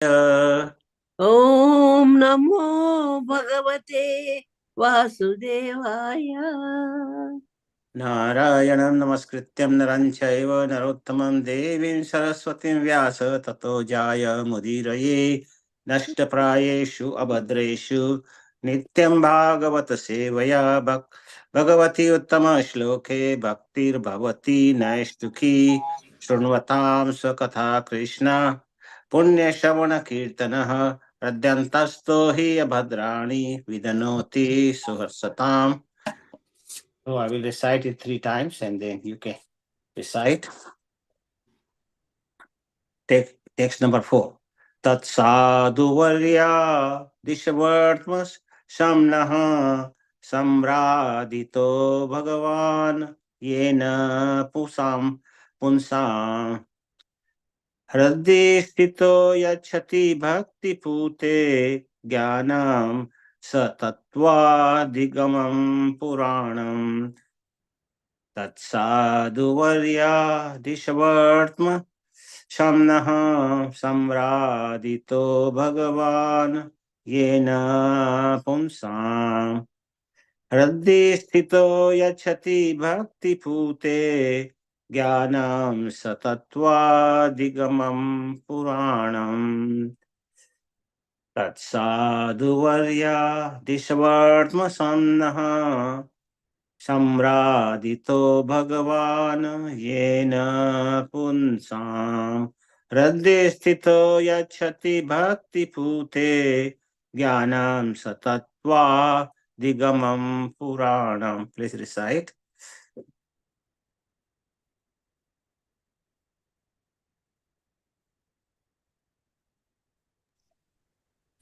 Om Namo Bhagavate Vasudevaya. नारायणं नमस्कृत्यं नरं चैव नरोत्तमं देवीं सरस्वतीं व्यास ततो जाय मुदीरये नष्टप्रायेषु अभद्रेषु नित्यं भागवत सेवया भगवती उत्तमश्लोके भक्तिर्भवति नैष्टुकी शृण्वतां स्वकथा कृष्ण पुण्यश्रवणकीर्तनः हृद्यन्तस्तो हि अभद्राणि विदनोति सुहर्षताम्. So I will recite it 3 times and then you can recite. Text number 4. Tat sadhu varya dishvartmas samnaha samradito bhagavan yena punsam hridye sthito yachati bhakti pute jnanam satattvadigamam puranam तत्साधुवर्या दिशवर्त्म शम्नः सम्रादितो भगवान् येन पुंसाम् हृदि स्थितो यच्छति भक्तिपूते ज्ञानं सतत्वादिगमं पुराणम् तत्साधुवर्या दिशवर्त्म शम्नः सम्रादितो भगवान् येन पुंसाम् हृदये स्थितो यच्छति भक्तिपूते ज्ञानं सतत्त्वादिगमं पुराणम्. Please recite.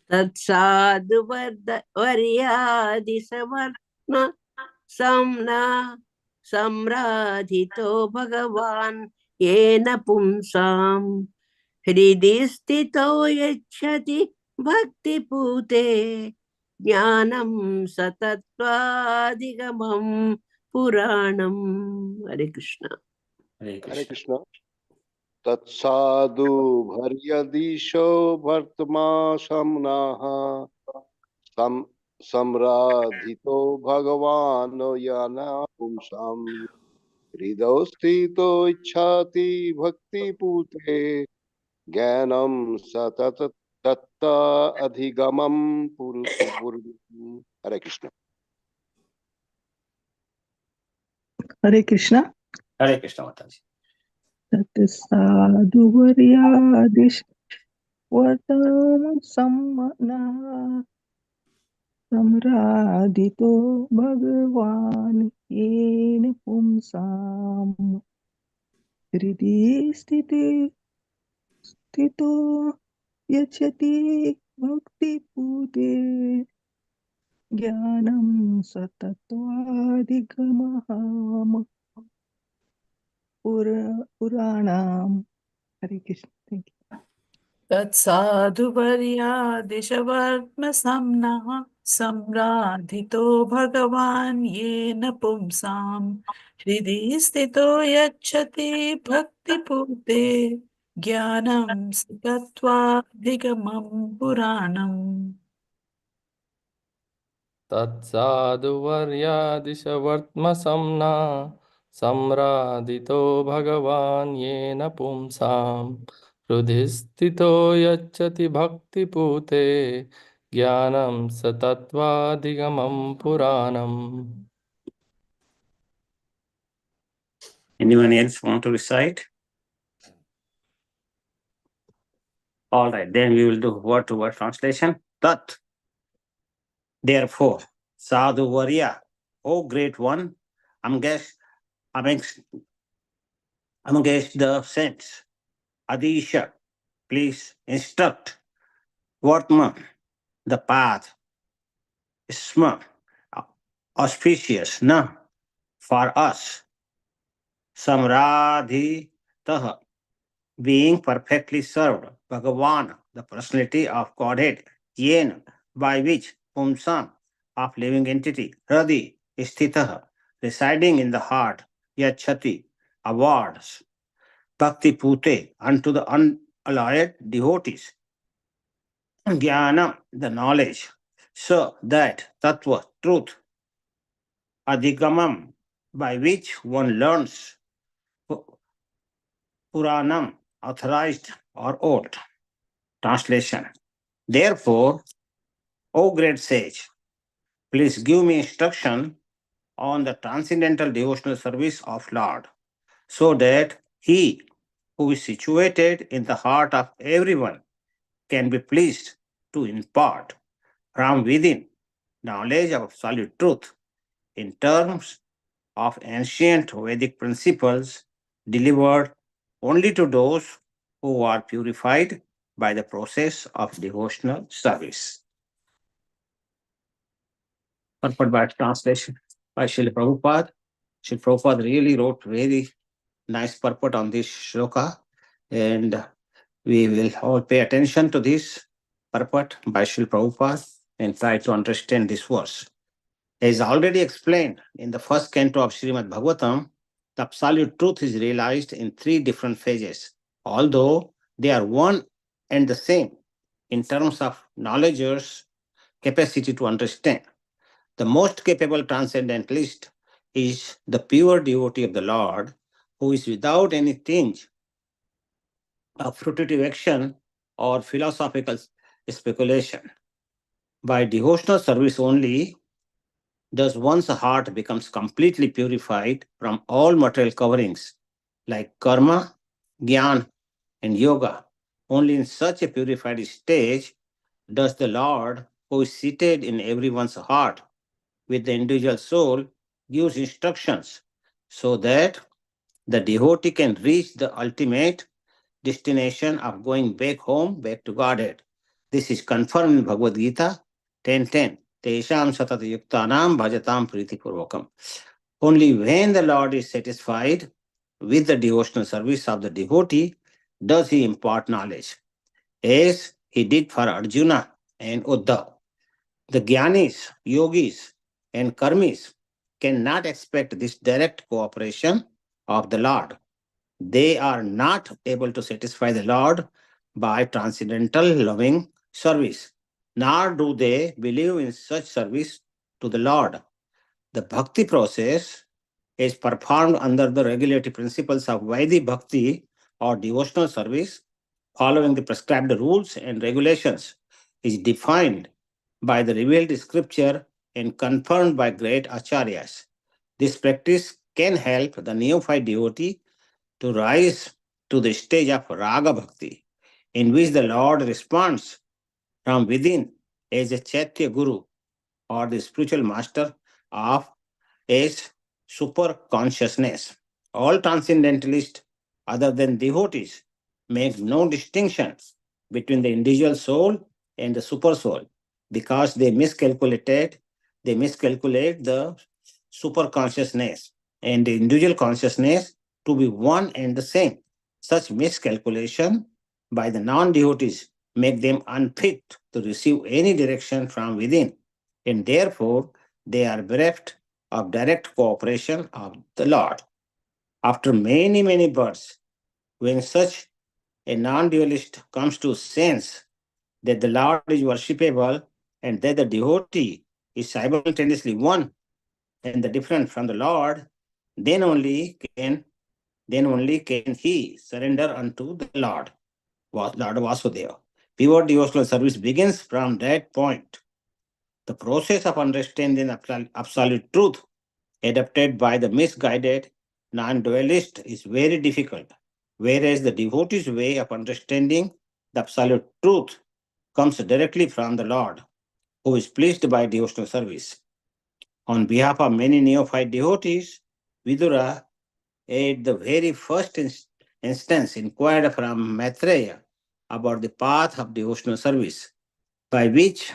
Tatsadu Varyadi Savarna Samna Samradhito Bhagavan Yena Pumsam Hridistito Yachati Bhakti Pute Jnanam Satatvadigamam Puranam. Hare Krishna. Hare Krishna. Tatsadu bharyadisho bhartma samnaha samradhito bhagavano yana pumsam hridostito ichhati bhakti pute jnanam satat tatta adhigamam purusham. Hare Krishna. Hare Krishna. Hare Krishna Mataji. Sadhuvaryadish Vatam Samana Samradito Bhagavan Yena Pumsam Hridhi Stito Yachati Bhakti Pute Jnanam Satattvadigamaham Puranam. Hare Krishna. Thank you. तत्साधुवर्यादिशवर्त्मसंनः सम्राधितो भगवान् येन पुंसां हृदि स्थितो यच्छति भक्तिपूते ज्ञानं सतत्त्वाधिगमं पुराणम् तत्साधुवर्यादिशवर्त्मसंना सम्रादितो भगवान् येन पुंसां हृदि स्थितो यच्छति भक्तिपूते ज्ञानं सतत्त्वाधिगमं पुराणम्. Anyone else want to recite? All right, then we will do word to word translation. Tat. Therefore, Sadhu Varya, O great one, amongst the saints, Adisha, please instruct Vartman, the path, Isma, auspicious, na, for us, Samradhi Taha, being perfectly served, Bhagavan, the personality of Godhead, Yen, by which Pumsam, of living entity, Hradi, Sthitaha, residing in the heart, Yachati, awards, Bhakti Pute, unto the unalloyed devotees, Jnana, the knowledge, so that tattva, truth, adhigamam, by which one learns, puranam, authorized or old. Translation. Therefore, O great sage, please give me instruction on the transcendental devotional service of Lord, so that He who is situated in the heart of everyone can be pleased to impart from within knowledge of absolute truth in terms of ancient Vedic principles delivered only to those who are purified by the process of devotional service. Purport by translation by Srila Prabhupada. Srila Prabhupada really wrote very nice purport on this shloka, and we will all pay attention to this purport by Srila Prabhupada and try to understand this verse. As already explained in the first canto of Srimad Bhagavatam, the absolute truth is realized in three different phases, although they are one and the same in terms of knowledge's capacity to understand. The most capable transcendentalist is the pure devotee of the Lord, who is without any tinge of fruitive action or philosophical speculation. By devotional service only, thus one's heart becomes completely purified from all material coverings like karma, jnana, and yoga. Only in such a purified stage does the Lord, who is seated in everyone's heart with the individual soul, gives instructions so that the devotee can reach the ultimate destination of going back home, back to Godhead. This is confirmed in Bhagavad Gita 10:10. Tesham satata yuktanam bhajatam priti purvakam. Only when the Lord is satisfied with the devotional service of the devotee does he impart knowledge, as he did for Arjuna and Uddhav. The Gyanis, Yogis, and Karmis cannot expect this direct cooperation of the Lord. They are not able to satisfy the Lord by transcendental loving service, nor do they believe in such service to the Lord. The bhakti process is performed under the regulatory principles of Vaidhi Bhakti or devotional service, following the prescribed rules and regulations, is defined by the revealed scripture and confirmed by great acharyas. This practice can help the neophyte devotee to rise to the stage of Raga Bhakti, in which the Lord responds from within as a Chaitya Guru or the spiritual master of as super consciousness. All transcendentalists, other than devotees, make no distinction between the individual soul and the super soul because they miscalculate the super consciousness and the individual consciousness to be one and the same. Such miscalculation by the non-devotees make them unfit to receive any direction from within, and therefore they are bereft of direct cooperation of the Lord. After many, many births, when such a non-dualist comes to sense that the Lord is worshipable and that the devotee is simultaneously one and the different from the Lord, then only can he surrender unto the Lord Vasudeva. Pure devotional service begins from that point. The process of understanding absolute truth adopted by the misguided non-dualist is very difficult, whereas the devotee's way of understanding the absolute truth comes directly from the Lord, who is pleased by devotional service. On behalf of many neophyte devotees, Vidura, at the very first instance, inquired from Maitreya about the path of devotional service, by which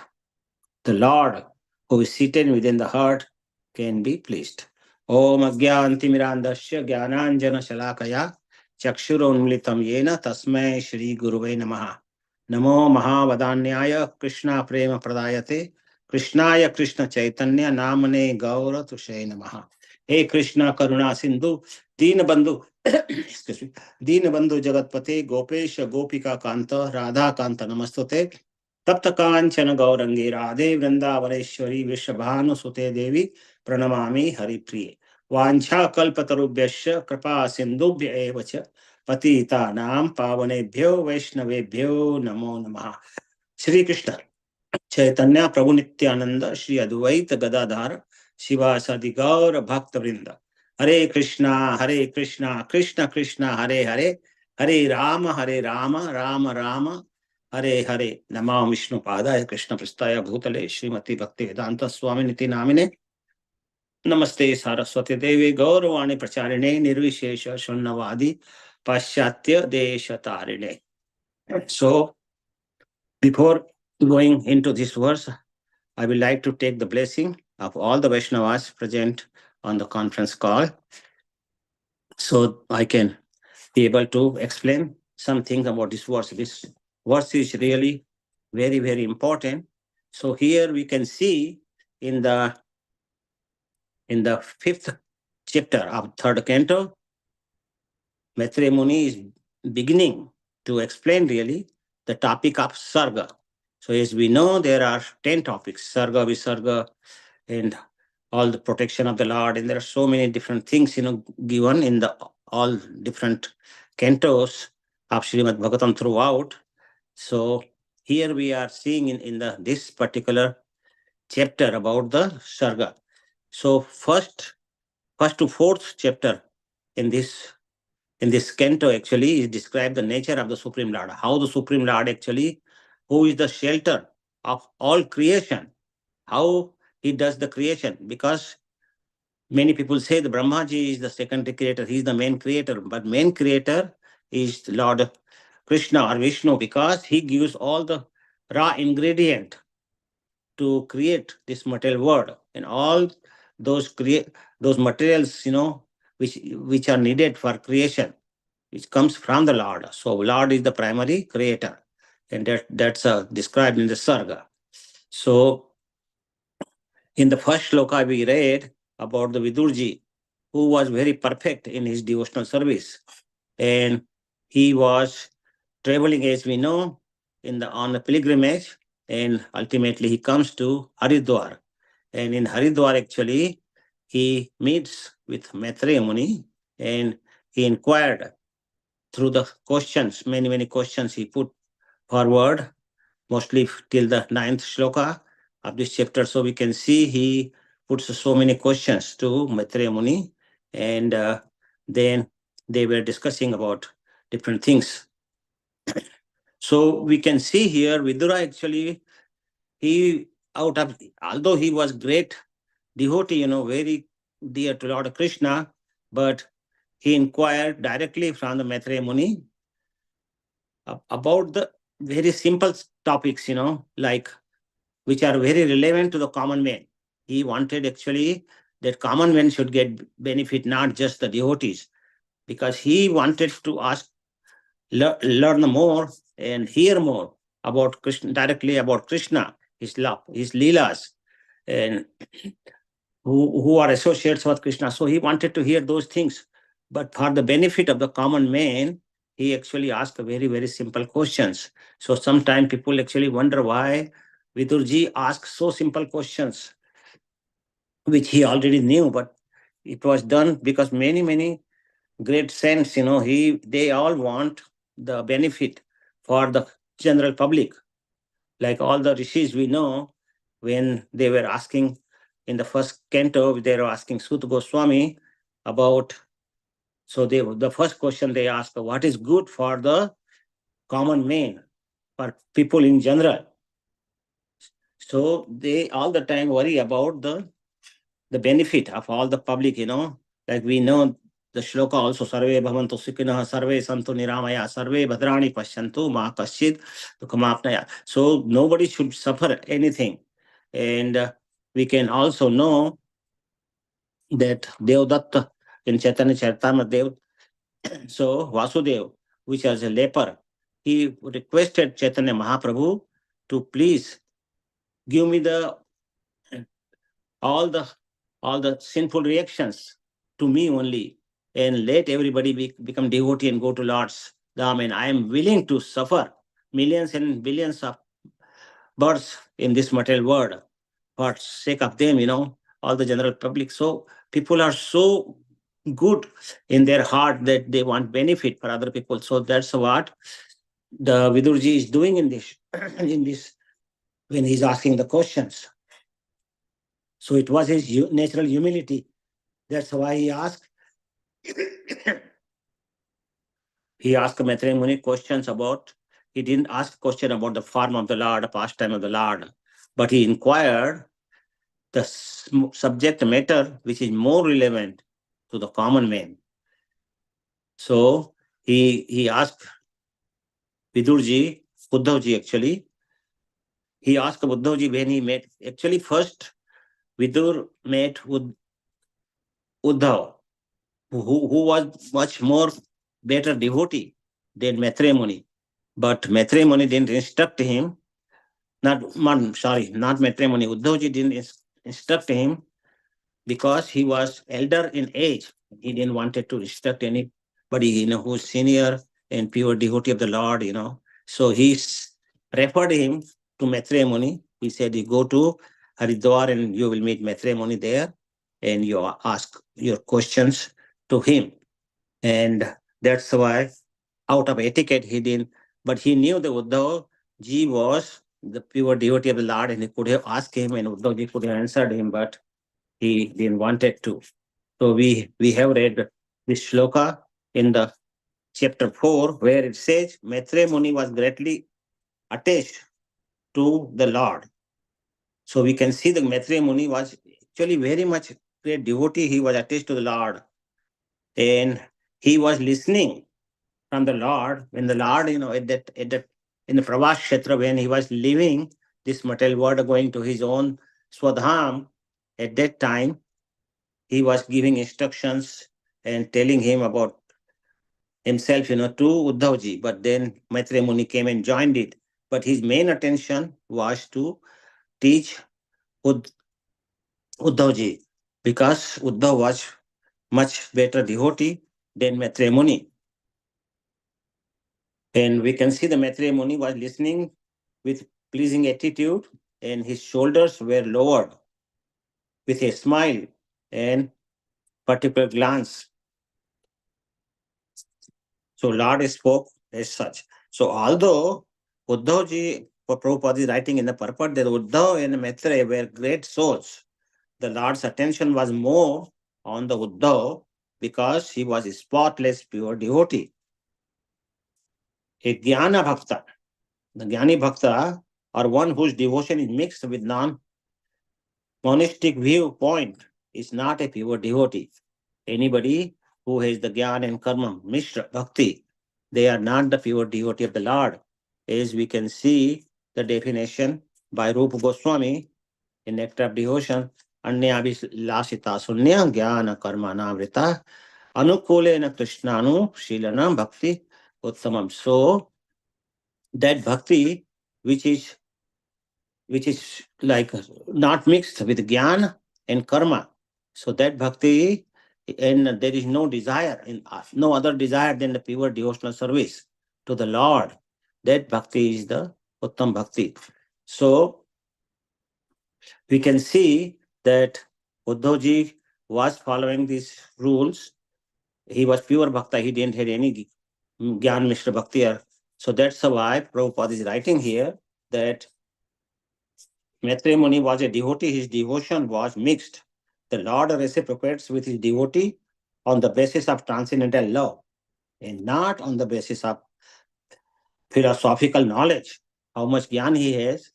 the Lord, who is seated within the heart, can be pleased. Om Agyantimirandasya Gyananjana Shalakaya Chakshurunmilitam Yena Tasmai Shri Guruve Namaha. Namo Mahavadanyaya Krishna Prema Pradayate Krishnaya Krishna Chaitanya Namane Gaura Tushay Namaha. Hey Krishna Karuna Sindhu Deen Bandhu excuse me, Deen Bandhu Jagatpate Gopesha Gopika Kanta Radha Kanta Namastute. तप्त कांचन गौरंगी राधे वृंदावनेश्वरी वृषभानुसुते देवी प्रणमामि हरिप्रिये वांछा कल्पतरुभ्यश्च कृपा सिन्धुभ्य एव च पतितानां पावनेभ्यो वैष्णवेभ्यो नमो नमः। श्री कृष्ण चैतन्य प्रभु नित्यानंद श्री अद्वैत गदाधर शिवासादि गौर भक्त वृंद हरे कृष्णा कृष्ण कृष्ण हरे हरे हरे राम राम राम हरे हरे। नमो विष्णुपादाय कृष्ण प्रस्थाय भूतले श्रीमती भक्ति वेदांत स्वामी निति नामिने नमस्ते सरस्वती देवी गौरवाणी प्रचारिणे निर्विशेष शून्यवादी पाश्चात्य देश तारिणे। So before going into this verse, I would like to take the blessing of all the Vaishnavas present on the conference call, so I can be able to explain something about this verse. This verse is really very, very important. So here we can see in the fifth chapter of third canto, Maitreya Muni is beginning to explain really the topic of Sarga. So as we know, there are 10 topics: Sarga, Visarga, and all the protection of the Lord. And there are so many different things, given in the all different cantos of Srimad Bhagavatam throughout. So here we are seeing in this particular chapter about the Sarga. So first to fourth chapter in this canto actually is describe the nature of the Supreme Lord, how the Supreme Lord actually, who is the shelter of all creation, how he does the creation. Because many people say the Brahmaji is the secondary creator, he is the main creator, but main creator is Lord Krishna or Vishnu, because he gives all the raw ingredient to create this material world, and all those materials, which are needed for creation, which comes from the Lord. So Lord is the primary creator, and that's described in the Sarga. So in the first shloka we read about the Vidurji, who was very perfect in his devotional service, and he was traveling, as we know, on the pilgrimage, and ultimately he comes to Haridwar. And in Haridwar, actually, he meets with Maitreya Muni, and he inquired through the questions, many questions he put forward, mostly till the 9th shloka of this chapter. So we can see he puts so many questions to Maitreya Muni, and then they were discussing about different things. So we can see here Vidura actually, although he was great devotee, very dear to Lord Krishna, but he inquired directly from the Maitreya Muni about the very simple topics, like which are very relevant to the common man. He wanted actually that common men should get benefit, not just the devotees, because he wanted to learn more and hear more about Krishna, directly about Krishna, his love, his leelas, and who are associates with Krishna. So he wanted to hear those things. But for the benefit of the common man, he actually asked very, very simple questions. So sometimes people actually wonder why Vidurji asked so simple questions, which he already knew, but it was done because many great saints, they all want the benefit for the general public. Like all the rishis we know, when they were asking in the first canto, they were asking Suta Goswami about, so the first question they asked, what is good for the common man, for people in general? So they all the time worry about the benefit of all the public, like we know the shloka also, sarve bhavantu sukhinah, sarve santu niramaya, sarve bhadrani pashyantu ma kaschid dukhamapnaya. So nobody should suffer anything. And we can also know that Devdatta in Chaitanya Charitamrita, so Vasudev, which was a leper, he requested Chaitanya Mahaprabhu to please give me all the sinful reactions to me only, and let everybody become devotee and go to Lord's Dham. And I am willing to suffer millions and billions of birds in this material world for sake of them, all the general public. So people are so good in their heart that they want benefit for other people. So that's what the Vidurji is doing in this, in this when he's asking the questions. So it was his natural humility. That's why he asked. He asked Maitreya Muni questions about. He didn't ask question about the form of the Lord, the pastime of the Lord, but he inquired the subject matter which is more relevant to the common man. So he asked Vidurji, Uddhavji actually. He asked Uddhavji when he met. Actually, first Vidur met with Uddhav, who was much more better devotee than Maitreya Muni. But Maitreya Muni didn't instruct him. Not Maitreya Muni. Uddhavji didn't instruct him because he was elder in age. He didn't wanted to instruct anybody, who's senior and pure devotee of the Lord, So he referred him to Maitreya Muni. He said, you go to Haridwar and you will meet Maitreya Muni there and you ask your questions to him. And that's why, out of etiquette, he didn't, but he knew that Uddhav Ji was the pure devotee of the Lord and he could have asked him and Uddhav Ji could have answered him, but he didn't wanted to. So we have read this shloka in the chapter 4 where it says Maitreya Muni was greatly attached to the Lord. So we can see that Maitreya Muni was actually very much great devotee. He was attached to the Lord and he was listening from the Lord when the Lord, in the Pravas Kshetra, when he was leaving this material world going to his own Swadham, at that time he was giving instructions and telling him about himself, to Uddhavji. But then Maitreya Muni came and joined it. But his main attention was to teach Uddhavji because Uddhav was much better devotee than Maitreya Muni. And we can see the Maitreya Muni was listening with pleasing attitude and his shoulders were lowered with a smile and particular glance. So Lord spoke as such. So although Uddhavji, Prabhupada is writing in the purport that Uddhav and Maitreya were great souls, the Lord's attention was more on the Uddhav because he was a spotless, pure devotee. A Jnana Bhakta, the Jnani Bhakta, or one whose devotion is mixed with non-monistic viewpoint, is not a pure devotee. Anybody who has the Jnana and Karma, Mishra, Bhakti, they are not the pure devotee of the Lord. As we can see the definition by Rupa Goswami in Nectar of Devotion, Anyabhilasita Sunya Jnana Karma Navrita Anukulena Krishnanu Shilana Bhakti Uttamam. So that bhakti which is like not mixed with Jnana and Karma. So that bhakti, and there is no desire, no other desire than the pure devotional service to the Lord. That bhakti is the Uttam Bhakti. So we can see that Uddhavji was following these rules. He was pure bhakta. He didn't have any Gyan Mishra Bhakti. So that's why Prabhupada is writing here that Maitreya Muni was a devotee. His devotion was mixed. The Lord reciprocates with his devotee on the basis of transcendental love and not on the basis of philosophical knowledge. How much jnana he has,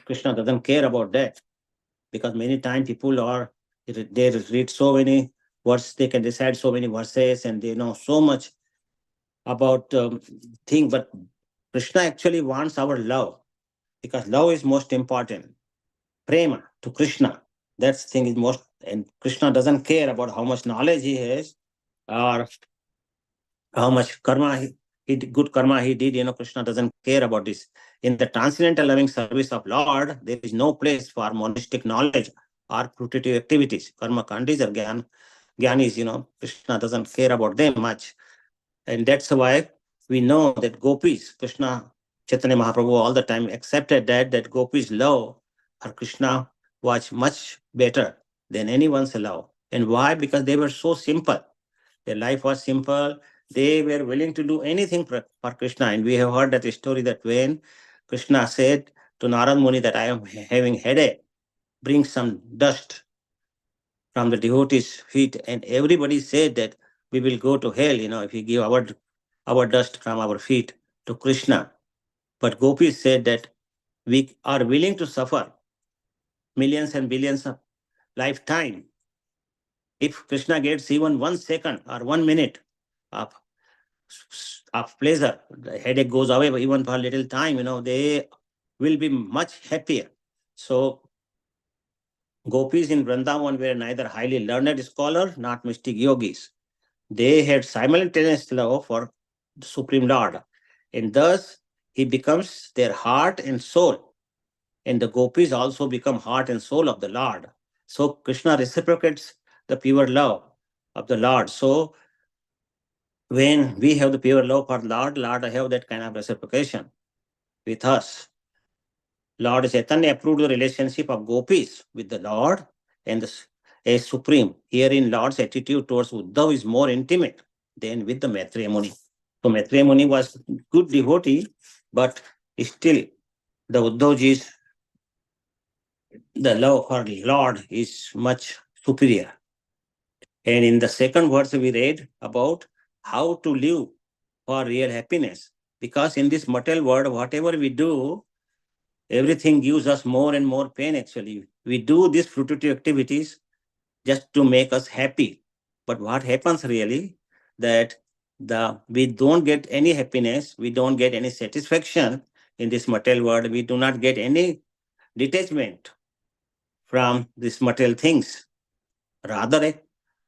Krishna doesn't care about that. Because many times people they read so many words, they can recite so many verses and they know so much about things. But Krishna actually wants our love because love is most important. Prema to Krishna. That thing is most, and Krishna doesn't care about how much knowledge he has or how much karma good karma he did. Krishna doesn't care about this. In the transcendental loving service of Lord, there is no place for monistic knowledge or fruitive activities. Karma kandis or gyanis, Krishna doesn't care about them much. And that's why we know that gopis, Krishna Chaitanya Mahaprabhu all the time accepted that Gopi's love for Krishna was much better than anyone's love. And why? Because they were so simple. Their life was simple. They were willing to do anything for Krishna. And we have heard that story that when Krishna said to Narad Muni that I am having headache, bring some dust from the devotees' feet. And everybody said that we will go to hell, if we give our dust from our feet to Krishna. But Gopis said that we are willing to suffer millions and billions of lifetime if Krishna gets even 1 second or 1 minute of pleasure, the headache goes away even for a little time, they will be much happier. So Gopis in Vrindavan were neither highly learned scholars, not mystic yogis. They had simultaneous love for the Supreme Lord, and thus he becomes their heart and soul. And the Gopis also become heart and soul of the Lord. So Krishna reciprocates the pure love of the Lord. So when we have the pure love for Lord have that kind of reciprocation with us. Lord Chaitanya approved the relationship of Gopis with the Lord and as Supreme. Herein, Lord's attitude towards Uddhav is more intimate than with the Maitreya Muni. So Maitreya Muni was good devotee, but still the Uddhavji's the love for Lord is much superior. And in the second verse, we read about how to live for real happiness. Because in this material world, whatever we do, everything gives us more and more pain actually. We do these fruitive activities just to make us happy. But what happens really that we don't get any happiness, we don't get any satisfaction in this material world, we do not get any detachment from these material things. Rather,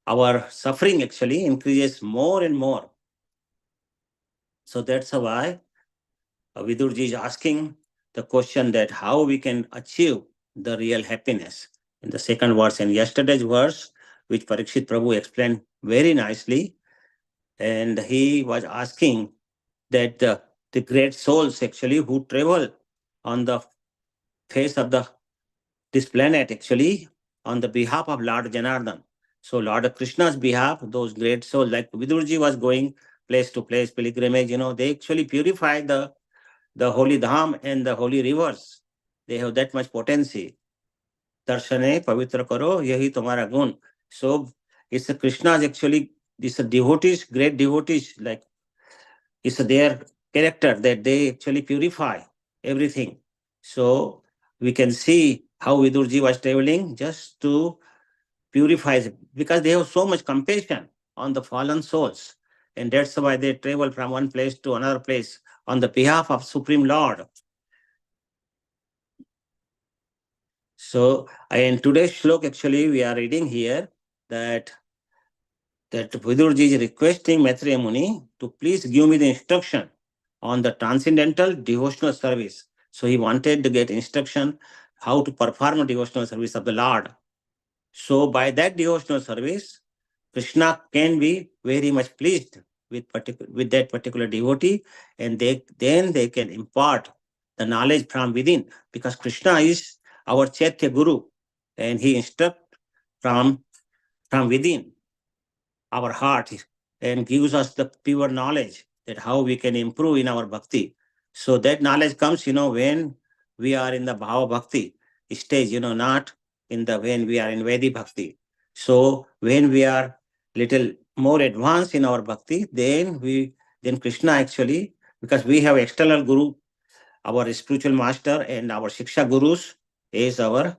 our suffering actually increases more and more. So that's why Vidurji is asking the question that how we can achieve the real happiness in the second verse. And yesterday's verse, which Parikshit Prabhu explained very nicely, and he was asking that the great souls actually who travel on the face of this planet actually on the behalf of Lord Janardhan. So Lord Krishna's behalf, those great souls, like Vidurji was going place to place, pilgrimage, they actually purify the holy dham and the holy rivers. They have that much potency. Darshane pavitra karo, yahi tumhara gun. So it's a Krishna's actually, it's a devotees, great devotees, like it's their character that they actually purify everything. So we can see how Vidurji was traveling just to purify it, because they have so much compassion on the fallen souls. And that's why they travel from one place to another place on the behalf of Supreme Lord. So in today's shlok, actually, we are reading here that Vidurji is requesting Maitreya Muni to please give me the instruction on the transcendental devotional service. So he wanted to get instruction how to perform a devotional service of the Lord. So by that devotional service, Krishna can be very much pleased with that particular devotee, and then they can impart the knowledge from within, because Krishna is our Chaitya Guru, and he instructs from within our heart and gives us the pure knowledge that how we can improve in our bhakti. So that knowledge comes, when we are in the bhava bhakti stage, not in the when we are in Vedi bhakti. So when we are little more advanced in our bhakti, then Krishna actually, because we have external guru, our spiritual master and our shiksha gurus is our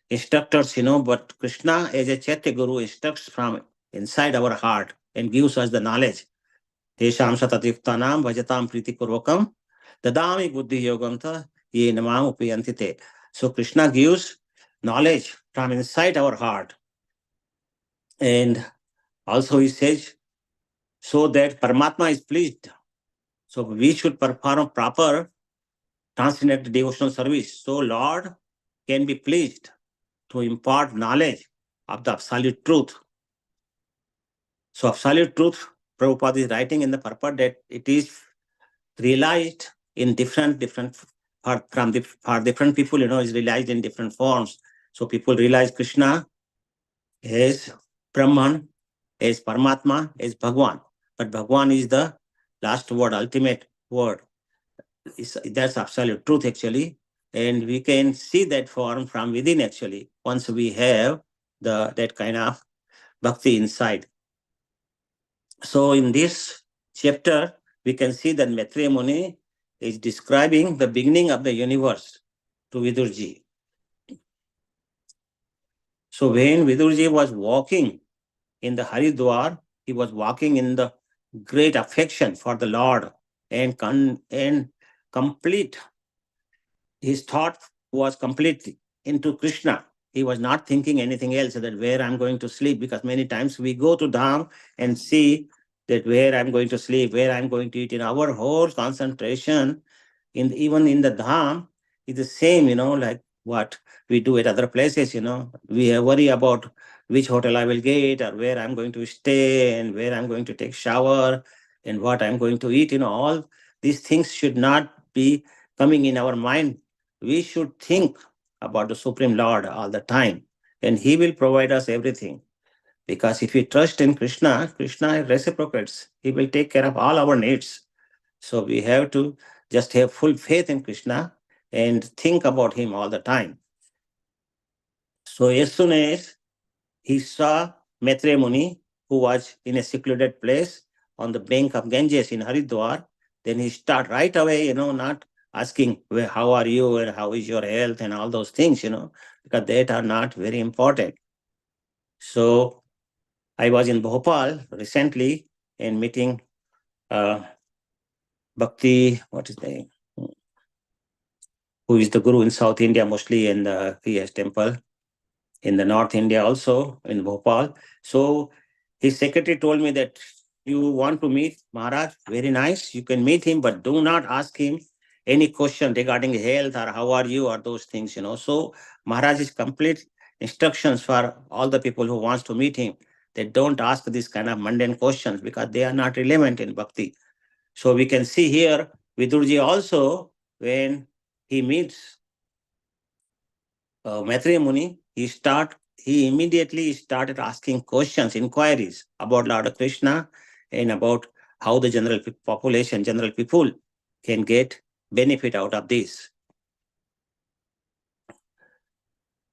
instructors, but Krishna as a Chaitya Guru instructs from inside our heart and gives us the knowledge. Tesham satatiyuktanam bhajatam priti purvakam dadami buddhi yogam ta ye namam upayantite. So Krishna gives knowledge from inside our heart. And also he says, so that Paramatma is pleased. So we should perform proper transcendental devotional service. So Lord can be pleased to impart knowledge of the absolute truth. So absolute truth, Prabhupada is writing in the purport that it is realized in different for different people, is realized in different forms. So people realize Krishna is Brahman, is Paramatma, is Bhagwan. But Bhagwan is the last word, ultimate word. That's absolute truth, actually. And we can see that form from within, actually, once we have that kind of bhakti inside. So in this chapter, we can see that Maitreya Muni is describing the beginning of the universe to Vidurji. So when Vidurji was walking in the Haridwar, he was walking in the great affection for the Lord and complete. His thought was complete into Krishna. He was not thinking anything else, that where I'm going to sleep, because many times we go to Dham and see that where I'm going to sleep, where I'm going to eat. In our whole concentration, even in the Dham, is the same, like what we do at other places. We worry about which hotel I will get, or where I'm going to stay, and where I'm going to take shower, and what I'm going to eat. All these things should not be coming in our mind. We should think about the Supreme Lord all the time, and He will provide us everything. Because if we trust in Krishna, Krishna reciprocates. He will take care of all our needs. So we have to just have full faith in Krishna and think about Him all the time. So as soon as he saw Maitreya Muni, who was in a secluded place on the bank of Ganges in Haridwar, then he started right away, not asking, well, how are you and how is your health and all those things, because that are not very important. So I was in Bhopal recently and meeting Bhakti, what is the name? Who is the guru in South India, mostly in the PS temple, in the North India also, in Bhopal. So his secretary told me that you want to meet Maharaj, very nice, you can meet him, but do not ask him any question regarding health or how are you or those things, So Maharaj is complete instructions for all the people who wants to meet him. They don't ask these kind of mundane questions because they are not relevant in bhakti. So we can see here, Vidurji also, when he meets Maitreya Muni, he immediately started asking questions, inquiries about Lord Krishna and about how the general population, general people can get benefit out of this.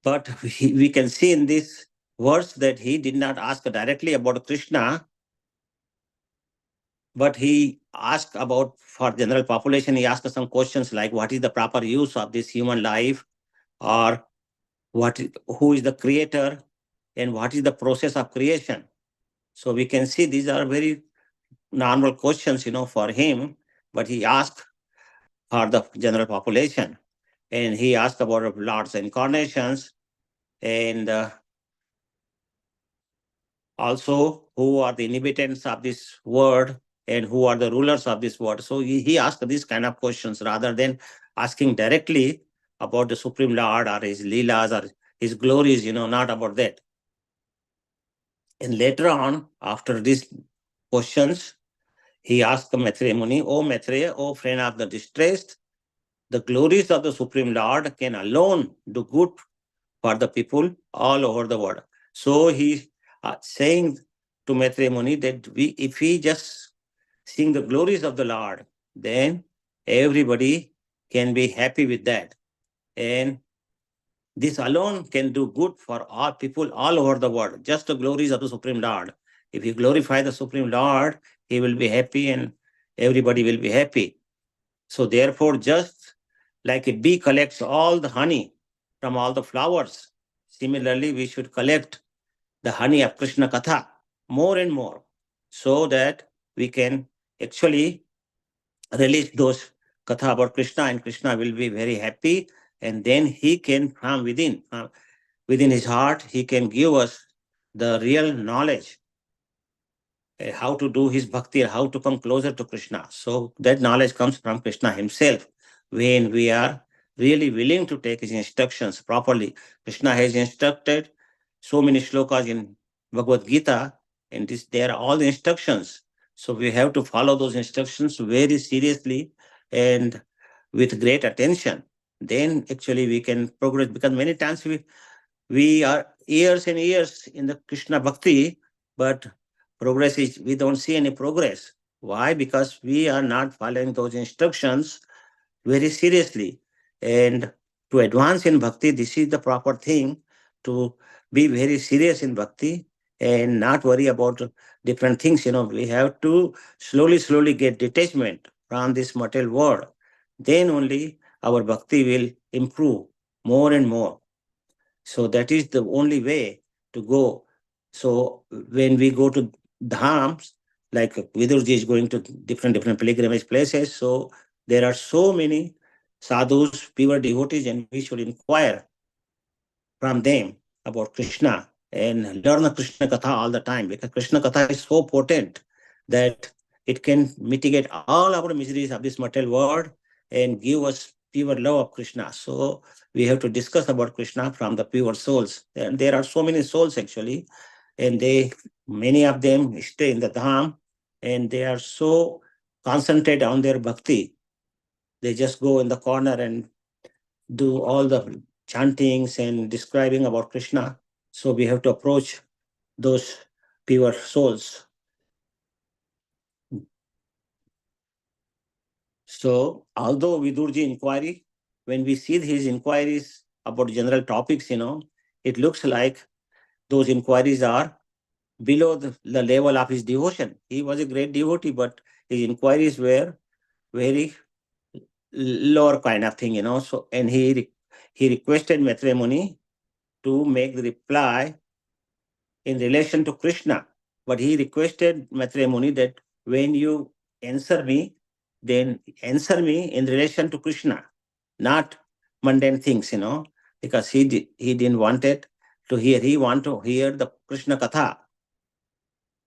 But we can see in this verse that he did not ask directly about Krishna, but he asked about, for general population, he asked some questions like, what is the proper use of this human life, or who is the creator, and what is the process of creation. So we can see these are very normal questions, for him, but he asked for the general population. And he asked about Lord's incarnations, and also who are the inhabitants of this world and who are the rulers of this world. So he asked these kind of questions rather than asking directly about the Supreme Lord or his leelas or his glories, not about that. And later on, after these questions, he asked Maitreya Muni, O Maitreya, O friend of the distressed, the glories of the Supreme Lord can alone do good for the people all over the world. So he saying to Maitreya Muni that if we just sing the glories of the Lord, then everybody can be happy with that. And this alone can do good for all people all over the world, just the glories of the Supreme Lord. If you glorify the Supreme Lord, He will be happy and everybody will be happy. So therefore, just like a bee collects all the honey from all the flowers, similarly, we should collect the honey of Krishna Katha more and more, so that we can actually release those Katha about Krishna, and Krishna will be very happy. And then He can, from within His heart, He can give us the real knowledge, how to do His bhakti, how to come closer to Krishna. So that knowledge comes from Krishna Himself when we are really willing to take His instructions properly. Krishna has instructed so many shlokas in Bhagavad Gita, and there are all the instructions. So we have to follow those instructions very seriously and with great attention, then actually we can progress, because many times we are years and years in the Krishna bhakti, but progress is, we don't see any progress. Why? Because we are not following those instructions very seriously. And to advance in bhakti, this is the proper thing, to be very serious in bhakti and not worry about different things. We have to slowly get detachment from this material world. Then only our bhakti will improve more and more. So that is the only way to go. So when we go to dhams, like Vidurji is going to different pilgrimage places, so there are so many sadhus, pure devotees, and we should inquire from them about Krishna and learn the Krishna Katha all the time, because Krishna Katha is so potent that it can mitigate all our miseries of this material world and give us pure love of Krishna. So we have to discuss about Krishna from the pure souls. And there are so many souls actually, and many of them stay in the dham, and they are so concentrated on their bhakti. They just go in the corner and do all the chantings and describing about Krishna. So we have to approach those pure souls. So although Vidurji inquiry, when we see his inquiries about general topics, it looks like those inquiries are below the level of his devotion. He was a great devotee, but his inquiries were very lower kind of thing. So, and he requested Maitreya Muni to make the reply in relation to Krishna. But he requested Maitreya Muni that when you answer me, then answer me in relation to Krishna, not mundane things, because he didn't want it to hear. He want to hear the Krishna Katha,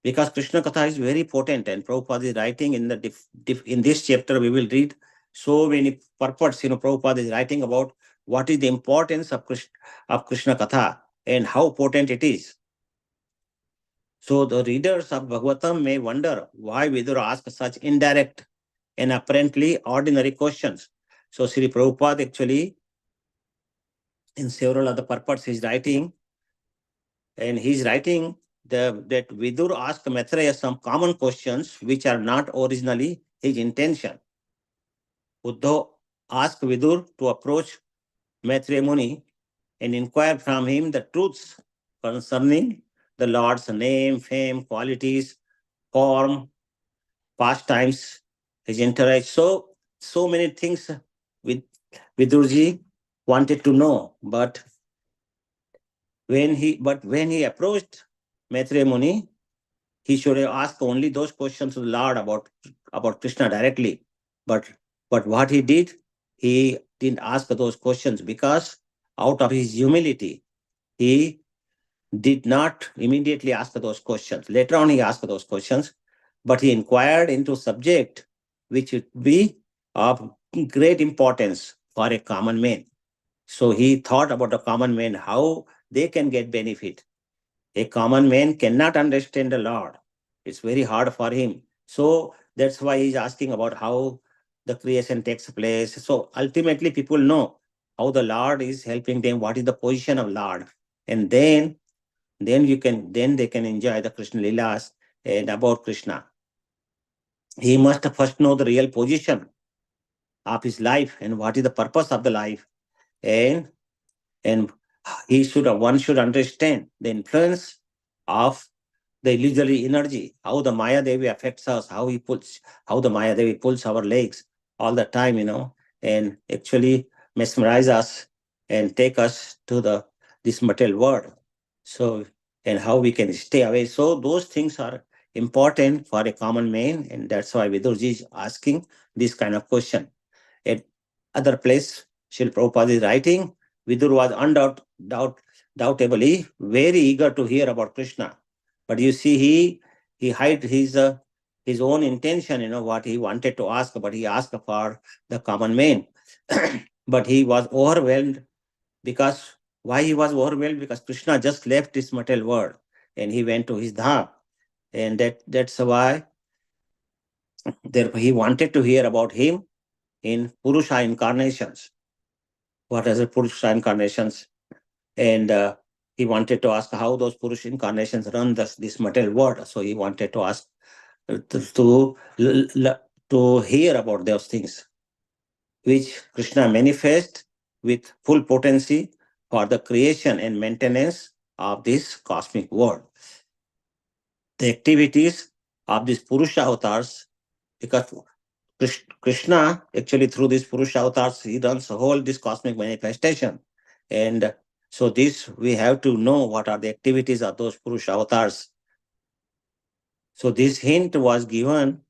because Krishna Katha is very potent, and Prabhupada is writing in in this chapter. We will read so many purports. Prabhupada is writing about what is the importance of Krishna Katha and how potent it is. So the readers of Bhagavatam may wonder why Vidura asked such indirect and apparently ordinary questions. So Sri Prabhupada actually, in several other purports, he's writing, and he's writing that Vidur asked Maitreya some common questions which are not originally his intention. Uddhav asked Vidur to approach Maitreya Muni and inquire from him the truths concerning the Lord's name, fame, qualities, form, pastimes, his interaction. So many things with Vidurji wanted to know, but when he approached Maitreya Muni, he should have asked only those questions to the Lord about Krishna directly. But what he did, he didn't ask those questions, because out of his humility, he did not immediately ask those questions. Later on, he asked those questions, but he inquired into subject which would be of great importance for a common man. So he thought about the common man, how they can get benefit. A common man cannot understand the Lord. It's very hard for him. So that's why he's asking about how the creation takes place. So ultimately, people know how the Lord is helping them, what is the position of Lord. And then they can enjoy the Krishna Leelas and about Krishna. He must first know the real position of his life and what is the purpose of the life. And one should understand the influence of the illusory energy, how the Maya Devi affects us, how the Maya Devi pulls our legs all the time, and actually mesmerize us and take us to this material world. So, and how we can stay away. So those things are important for a common man, and that's why Vidurji is asking this kind of question. At other place, Srila Prabhupada is writing, Vidur was undoubtedly very eager to hear about Krishna. But you see, he hid his own intention, what he wanted to ask, but he asked for the common man. But he was overwhelmed. Because why he was overwhelmed? Because Krishna just left this material world and he went to his dham. And that's why therefore he wanted to hear about him in Purusha incarnations. What are the Purusha incarnations? And he wanted to ask how those Purusha incarnations run this material world. So he wanted to ask to hear about those things, which Krishna manifests with full potency for the creation and maintenance of this cosmic world. The activities of these Purusha avatars, because Krishna, actually through these Purusha avatars, he runs whole this cosmic manifestation. And so this, we have to know what are the activities of those Purusha avatars. So this hint was given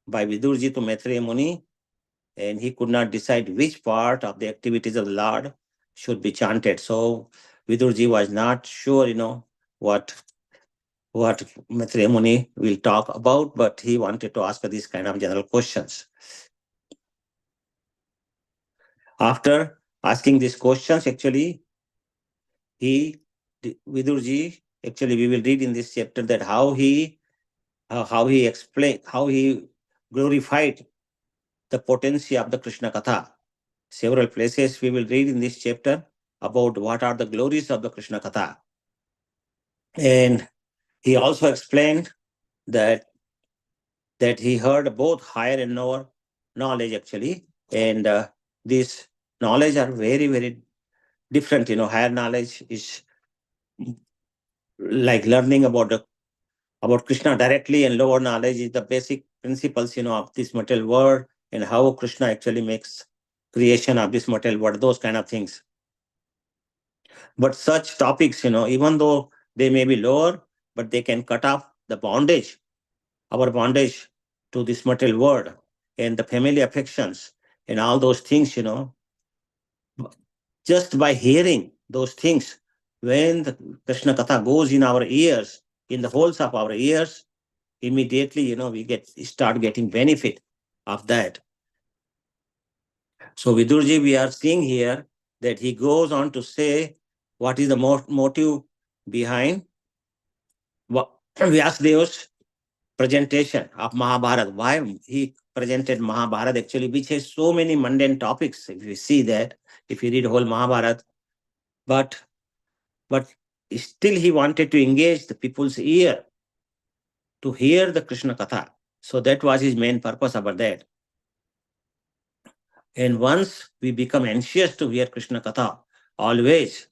by Vidurji to Maitreya Muni, and he could not decide which part of the activities of the Lord should be chanted. So Vidurji was not sure, what Maitreya Muni will talk about, but he wanted to ask these kind of general questions. After asking these questions, actually, Vidurji, actually, we will read in this chapter that how he explained, how he glorified the potency of the Krishna Katha. Several places we will read in this chapter about what are the glories of the Krishna Katha. And he also explained that he heard both higher and lower knowledge, actually. And these knowledge are very, very different. Higher knowledge is like learning about Krishna directly, and lower knowledge is the basic principles, of this material world and how Krishna actually makes creation of this material world, those kind of things. But such topics, even though they may be lower, but they can cut off the bondage, our bondage to this material world and the family affections and all those things, just by hearing those things. When the Krishna Katha goes in our ears, in the holes of our ears, immediately, we start getting benefit of that. So Vidurji, we are seeing here that he goes on to say what is the motive behind Vyasadev's presentation of Mahabharata. Why he presented Mahabharata, actually, which has so many mundane topics, if you see that, if you read whole Mahabharata. But still he wanted to engage the people's ear to hear the Krishna Katha. So that was his main purpose about that. And once we become anxious to hear Krishna Katha, always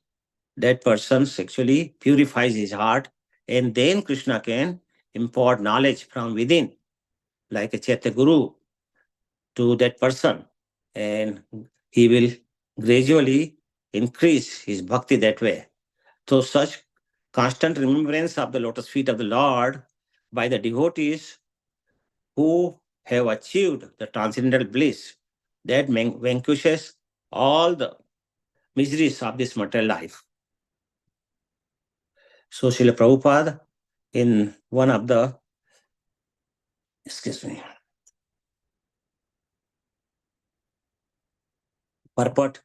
that person actually purifies his heart, and then Krishna can impart knowledge from within, like a Chaitya Guru, to that person, and he will gradually increase his bhakti that way. So such constant remembrance of the lotus feet of the Lord by the devotees who have achieved the transcendental bliss that vanquishes all the miseries of this material life. So Srila Prabhupada, in one of the, purport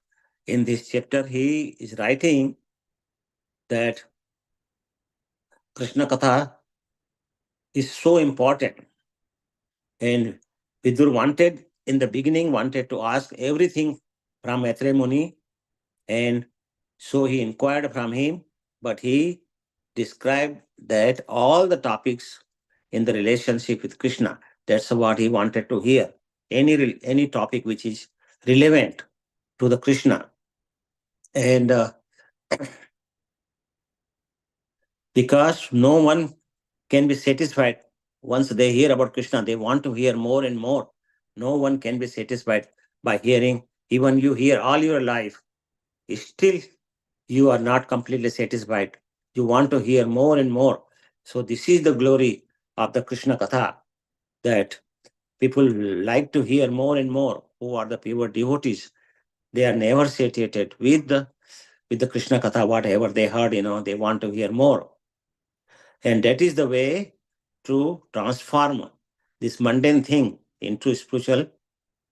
in this chapter, he is writing that Krishna Katha is so important. And Vidur in the beginning, wanted to ask everything from Maitreya Muni, and so he inquired from him, but he described that all the topics in the relationship with Krishna, that's what he wanted to hear. Any topic which is relevant to the Krishna. And because no one can be satisfied once they hear about Krishna, they want to hear more and more. No one can be satisfied by hearing. Even you hear all your life, still you are not completely satisfied. You want to hear more and more. So this is the glory of the Krishna Katha, that people like to hear more and more. Who are the pure devotees? They are never satiated with the Krishna Katha, whatever they heard, they want to hear more. And that is the way to transform this mundane thing into spiritual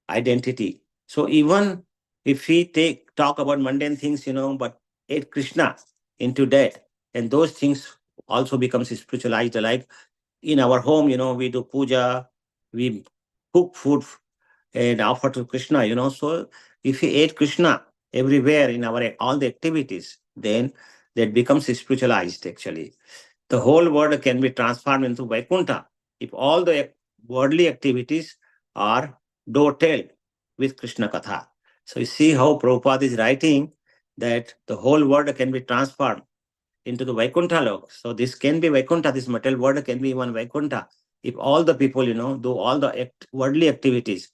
identity. So even if we talk about mundane things, but add Krishna into that, and those things also becomes spiritualized. Like in our home, we do puja, we cook food and offer to Krishna, So if we aid Krishna everywhere in our all the activities, then that becomes spiritualized actually. The whole world can be transformed into Vaikuntha if all the worldly activities are dovetailed with Krishna Katha. So you see how Prabhupada is writing that the whole world can be transformed into the Vaikuntha lok. So this can be Vaikuntha, this material world can be one Vaikuntha if all the people, do all the worldly activities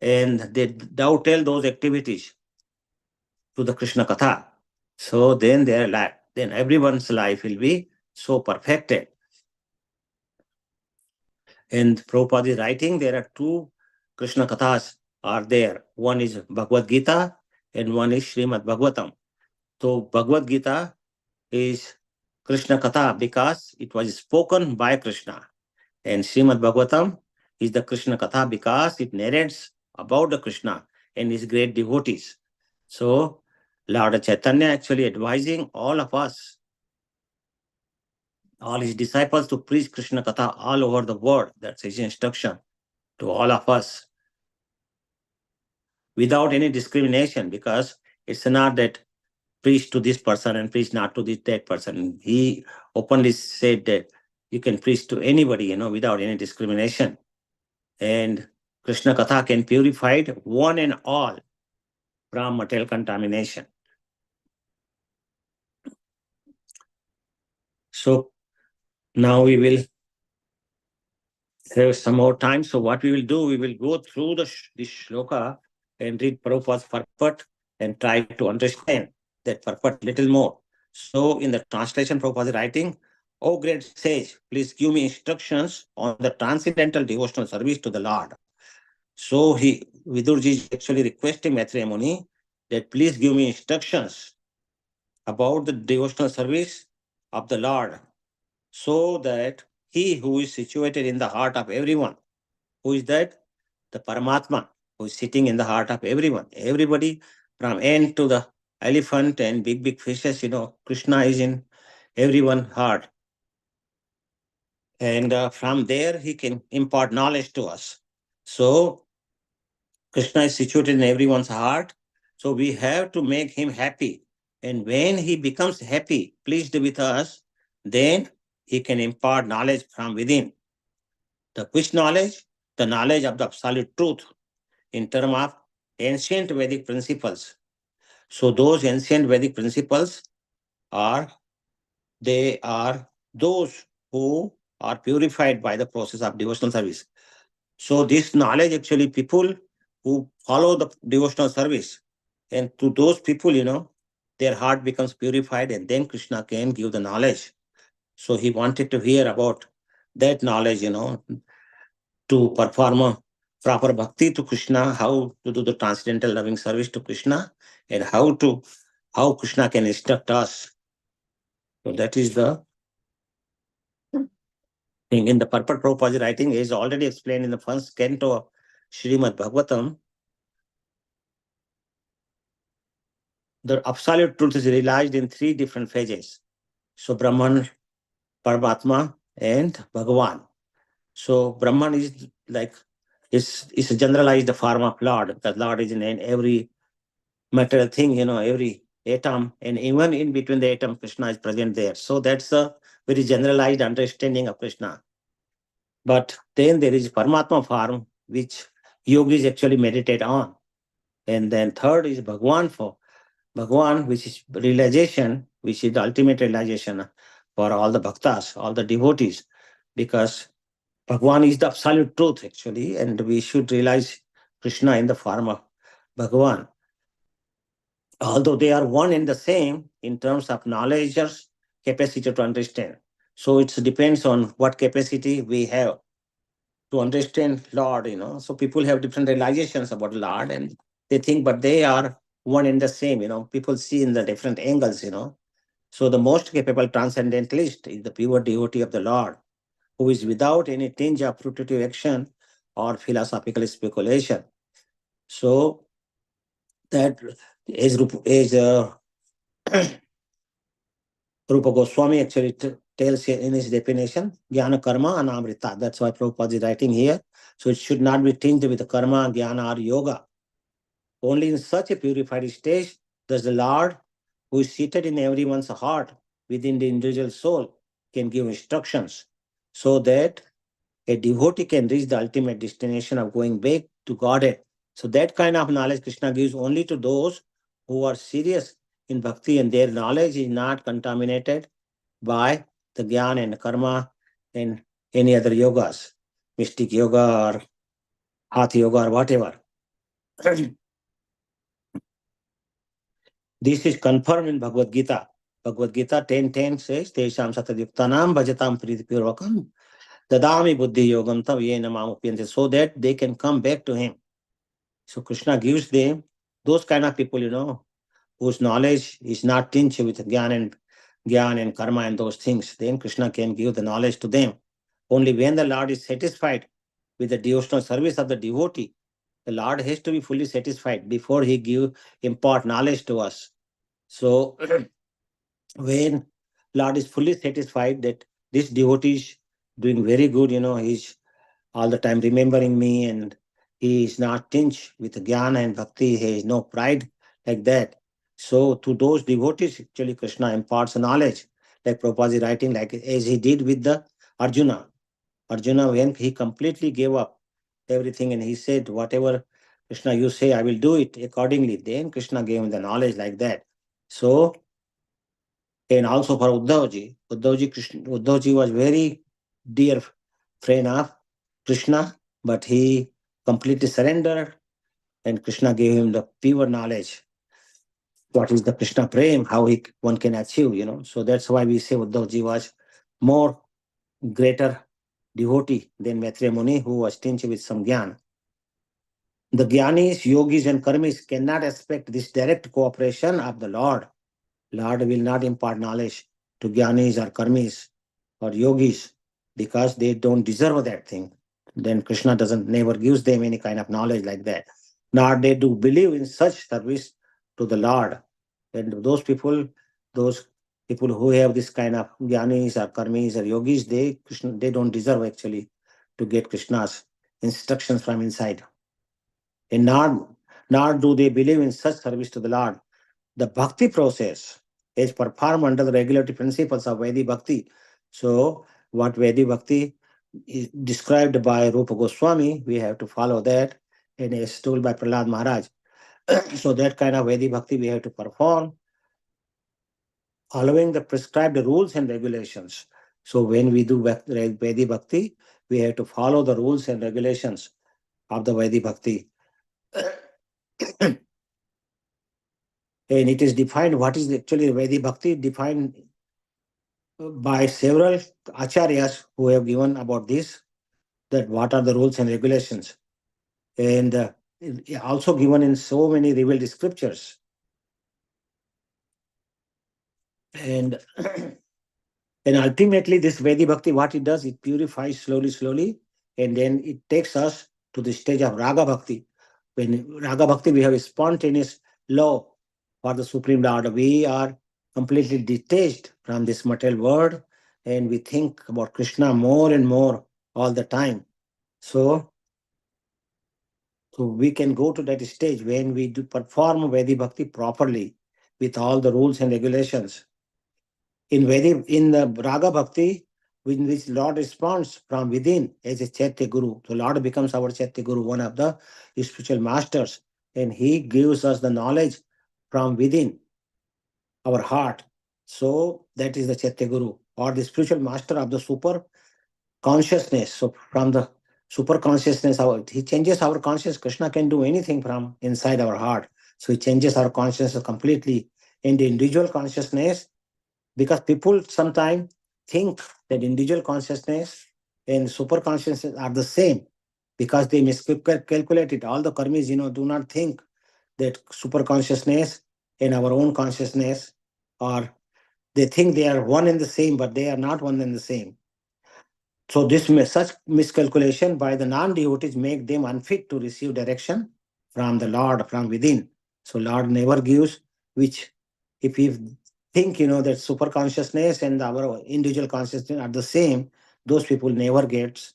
and they dovetail those activities to the Krishna Katha. So then then everyone's life will be so perfected. And Prabhupada is writing there are two Krishna Kathas are there. One is Bhagavad Gita and one is Srimad Bhagavatam. So Bhagavad Gita is Krishna Katha because it was spoken by Krishna. And Srimad Bhagavatam is the Krishna Katha because it narrates about the Krishna and his great devotees. So Lord Chaitanya actually advising all of us, all his disciples, to preach Krishna Katha all over the world. That's his instruction to all of us without any discrimination, because it's not that preach to this person and preach not to that person. He openly said that you can preach to anybody, without any discrimination. And Krishna Katha can purify one and all from material contamination. So now we will have some more time. So what we will do, we will go through this shloka and read Prabhupada's purport and try to understand that purport little more. So in the translation, Prabhupada is writing, "O great sage, please give me instructions on the transcendental devotional service to the Lord." So Vidurji is actually requesting Maitreya Muni that please give me instructions about the devotional service of the Lord, so that he who is situated in the heart of everyone, who is that? The Paramatma, who is sitting in the heart of everyone. Everybody, from ant to the elephant and big fishes, Krishna is in everyone's heart. And from there, he can impart knowledge to us. So Krishna is situated in everyone's heart. So we have to make him happy. And when he becomes happy, pleased with us, then he can impart knowledge from within. The which knowledge? The knowledge of the absolute truth in terms of ancient Vedic principles. So those ancient Vedic principles are those who are purified by the process of devotional service. So this knowledge actually people who follow the devotional service, and to those people, their heart becomes purified and then Krishna can give the knowledge. So he wanted to hear about that knowledge, to perform a proper bhakti to Krishna, how to do the transcendental loving service to Krishna, and how Krishna can instruct us. So that is the thing. In the purport Prabhupada writing is already explained in the first canto of Srimad Bhagavatam. The absolute truth is realized in three different phases. So Brahman, Paramatma, and Bhagavan. So Brahman is like is a generalized form of Lord. The Lord is in every material thing, every atom, and even in between the atom, Krishna is present there. So that's a very generalized understanding of Krishna. But then there is Paramatma form, which yogis actually meditate on. And then third is Bhagwan Bhagwan, which is realization, which is the ultimate realization for all the bhaktas, all the devotees, because Bhagwan is the absolute truth actually, and we should realize Krishna in the form of Bhagwan. Although they are one and the same in terms of knowledge or capacity to understand. So it depends on what capacity we have to understand Lord, So people have different realizations about Lord and they think, but they are one and the same, People see in the different angles, So the most capable transcendentalist is the pure devotee of the Lord, who is without any tinge of fruitive action or philosophical speculation. So that as Rupa Goswami actually tells in his definition, Jnana Karma and Amrita. That's why Prabhupada is writing here. So it should not be tinged with karma, jnana, or yoga. Only in such a purified stage does the Lord, who is seated in everyone's heart within the individual soul, can give instructions so that a devotee can reach the ultimate destination of going back to Godhead. So that kind of knowledge Krishna gives only to those who are serious in bhakti, and their knowledge is not contaminated by the jnana and karma and any other yogas, mystic yoga or hatha yoga or whatever. This is confirmed in Bhagavad Gita. Bhagavad Gita 10:10 says, Tesham satadhyuktanam bhajatam pritipurvakam dadami buddhi yogam tav yena mamupyante, so that they can come back to him. So Krishna gives them those kind of people, whose knowledge is not tinged with jnana and karma and those things. Then Krishna can give the knowledge to them. Only when the Lord is satisfied with the devotional service of the devotee, the Lord has to be fully satisfied before he impart knowledge to us. So when Lord is fully satisfied that this devotee is doing very good, he's all the time remembering me, and he is not tinged with jnana and bhakti, he has no pride like that. So to those devotees, actually Krishna imparts knowledge, like Prabhupada is writing, like as he did with the Arjuna. Arjuna, when he completely gave up everything and he said, whatever Krishna you say, I will do it accordingly. Then Krishna gave him the knowledge like that. So, and also for Uddhavji, Uddhavji was very dear friend of Krishna, but he completely surrendered, and Krishna gave him the pure knowledge. What is the Krishna prem? How one can achieve, So that's why we say Uddhavji was more greater devotee than Maitreya Muni, who was tinged with some jnana. The jnanis, yogis, and karmis cannot expect this direct cooperation of the Lord. Lord will not impart knowledge to jnanis or karmis or yogis because they don't deserve that thing. Then Krishna never gives them any kind of knowledge like that. Nor they do believe in such service to the Lord. And those people who have this kind of jnanis or karmis or yogis, they don't deserve actually to get Krishna's instructions from inside. And nor do they believe in such service to the Lord. The bhakti process is performed under the regulatory principles of Vedic bhakti. So, what Vedic bhakti is described by Rupa Goswami, we have to follow that, and is told by Prahlad Maharaj. So, that kind of Vedic bhakti we have to perform, following the prescribed rules and regulations. So, when we do Vedic bhakti, we have to follow the rules and regulations of the Vedic bhakti. And it is defined, what is actually Vedic bhakti, defined by several acharyas who have given about this, that what are the rules and regulations, and also given in so many revealed scriptures. And and ultimately this Vedic bhakti, what it does, it purifies slowly, and then it takes us to the stage of Raga bhakti. When Raga bhakti, we have a spontaneous love for the Supreme Lord. We are completely detached from this material world, and we think about Krishna more and more all the time. So we can go to that stage when we do perform Vedic bhakti properly with all the rules and regulations. In the Raga bhakti, in which Lord responds from within as a Chaitya Guru. So Lord becomes our Chaitya Guru, one of the spiritual masters, and he gives us the knowledge from within our heart. So that is the Chaitya Guru, or the spiritual master of the super consciousness. So from the super consciousness, he changes our consciousness. Krishna can do anything from inside our heart. So he changes our consciousness completely in the individual consciousness, because people sometimes think that individual consciousness and super consciousness are the same, because they miscalculate it. All the karmis, do not think that super consciousness and our own consciousness are, they think they are one and the same, but they are not one and the same. So such miscalculation by the non-devotees make them unfit to receive direction from the Lord from within. So Lord never gives, which if think, that super consciousness and our individual consciousness are the same, those people never get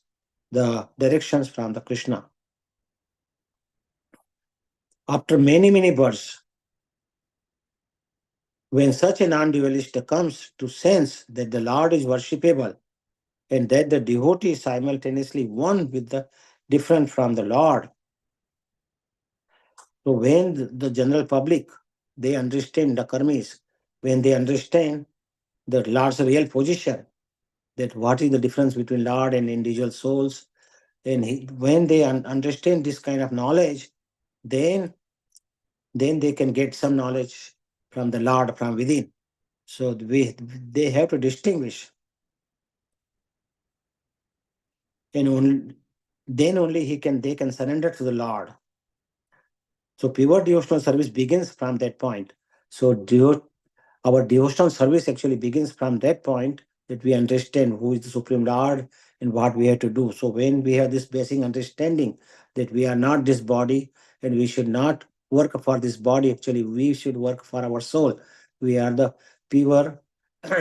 the directions from the Krishna. After many, many births, when such a non-dualist comes to sense that the Lord is worshipable and that the devotee is simultaneously one with the different from the Lord, so when the general public, they understand the karmis, when they understand the Lord's real position, that what is the difference between Lord and individual souls, and when they understand this kind of knowledge, then they can get some knowledge from the Lord from within. So they have to distinguish, and then only they can surrender to the Lord. So pure devotional service begins from that point. So our devotional service actually begins from that point, that we understand who is the Supreme Lord and what we have to do. So when we have this basic understanding that we are not this body and we should not work for this body, actually we should work for our soul. We are the pure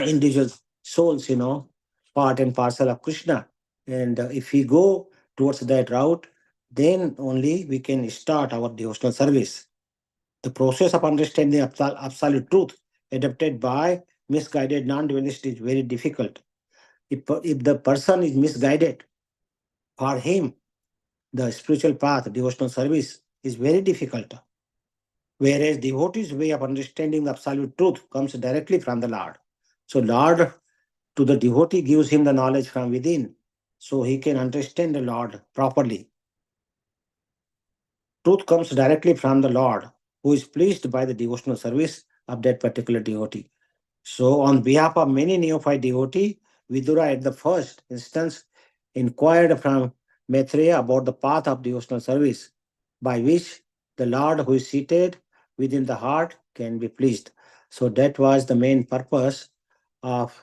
individual souls, part and parcel of Krishna. And if we go towards that route, then only we can start our devotional service. The process of understanding absolute truth adopted by misguided non-dualist is very difficult. If the person is misguided, for him, the spiritual path, devotional service, is very difficult. Whereas devotee's way of understanding the absolute truth comes directly from the Lord. So Lord to the devotee gives him the knowledge from within, so he can understand the Lord properly. Truth comes directly from the Lord, who is pleased by the devotional service of that particular devotee. So, on behalf of many neophyte devotees, Vidura at the first instance inquired from Maitreya about the path of devotional service, by which the Lord who is seated within the heart can be pleased. So that was the main purpose of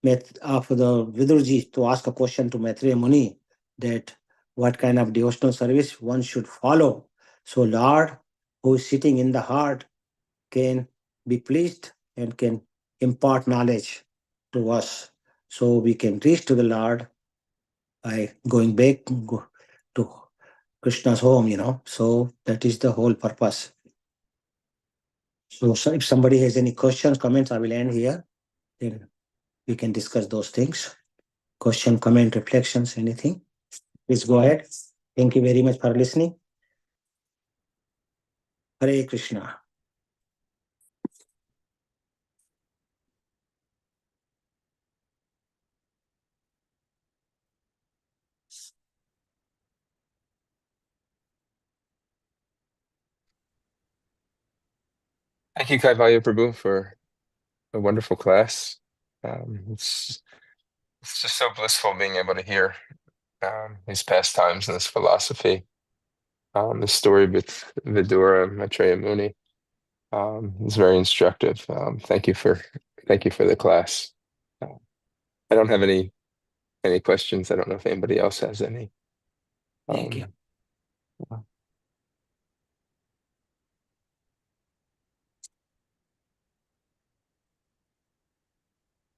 the Vidurji, to ask a question to Maitreya Muni, that what kind of devotional service one should follow. So Lord who is sitting in the heart can be pleased and can impart knowledge to us, so we can reach to the Lord by going back to Krishna's home. So that is the whole purpose. So if somebody has any questions, comments, I will end here. Then we can discuss those things. Question, comment, reflections, anything? Please go ahead. Thank you very much for listening. Hare Krishna. Thank you, Kaivalya Prabhu, for a wonderful class. It's just so blissful being able to hear these pastimes and this philosophy. The story with Vidura and Maitreya Muni is very instructive. Thank you for the class. I don't have any questions. I don't know if anybody else has any. Thank you.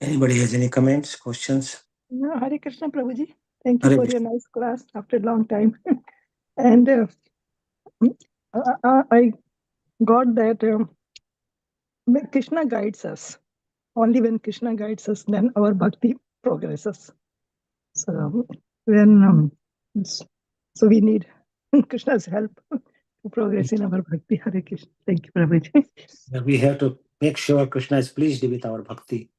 Anybody has any comments, questions? No, Hare Krishna, Prabhuji. Thank you Hare for Krishna. your nice class after a long time. And I got that Krishna guides us. Only when Krishna guides us, then our bhakti progresses. So so we need Krishna's help to progress in our bhakti. Hare Krishna. Thank you, Prabhuji. We have to make sure Krishna is pleased with our bhakti.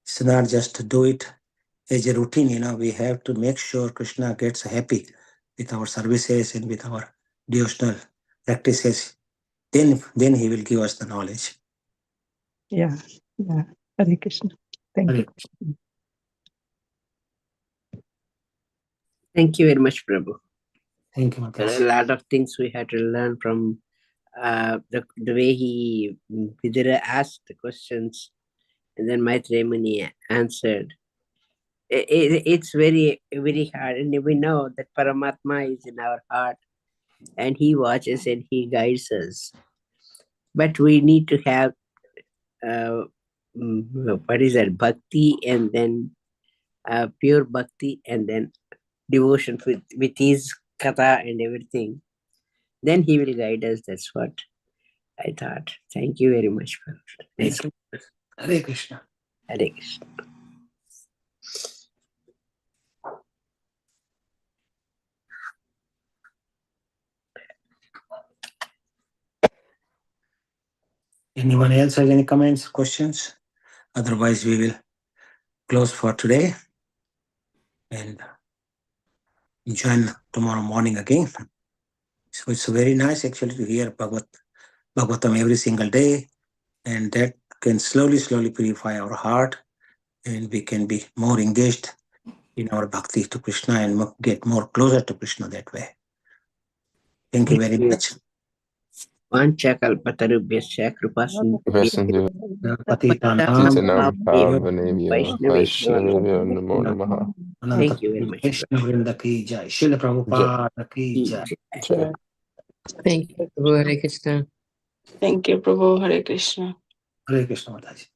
It's not just to do it as a routine, we have to make sure Krishna gets happy with our services and with our devotional practices. Then he will give us the knowledge. Yeah. Hare Krishna. Thank Hare you. Krishna. Thank you very much, Prabhu. Thank you, There are a Mataji. lot of things we had to learn from the way Vidura asked the questions, and then Maitreya Muni answered. It's very, very hard, and we know that Paramatma is in our heart, and he watches and he guides us. But we need to have what is that, bhakti, and then pure bhakti, and then devotion with his katha and everything, then he will guide us. That's what I thought. Thank you very much for nice. Thank you. Hare Krishna. Hare Krishna. Anyone else has any comments, questions? Otherwise, we will close for today and join tomorrow morning again. So it's very nice actually to hear Bhagavatam every single day, and that can slowly purify our heart, and we can be more engaged in our bhakti to Krishna and get more closer to Krishna that way. Thank you very much. Vanchakalpatarubhyascha Vasandu Titanam Pavanebhyo Vaishnavebhyo Namo Namaha. Thank you very much. Krishna Vrinda ki jai. Srila Prabhupada ki jai. Jai. Thank you, Prabhu. Hare Krishna. Thank you, Prabhu. Hare Krishna. Hare Krishna Mataji.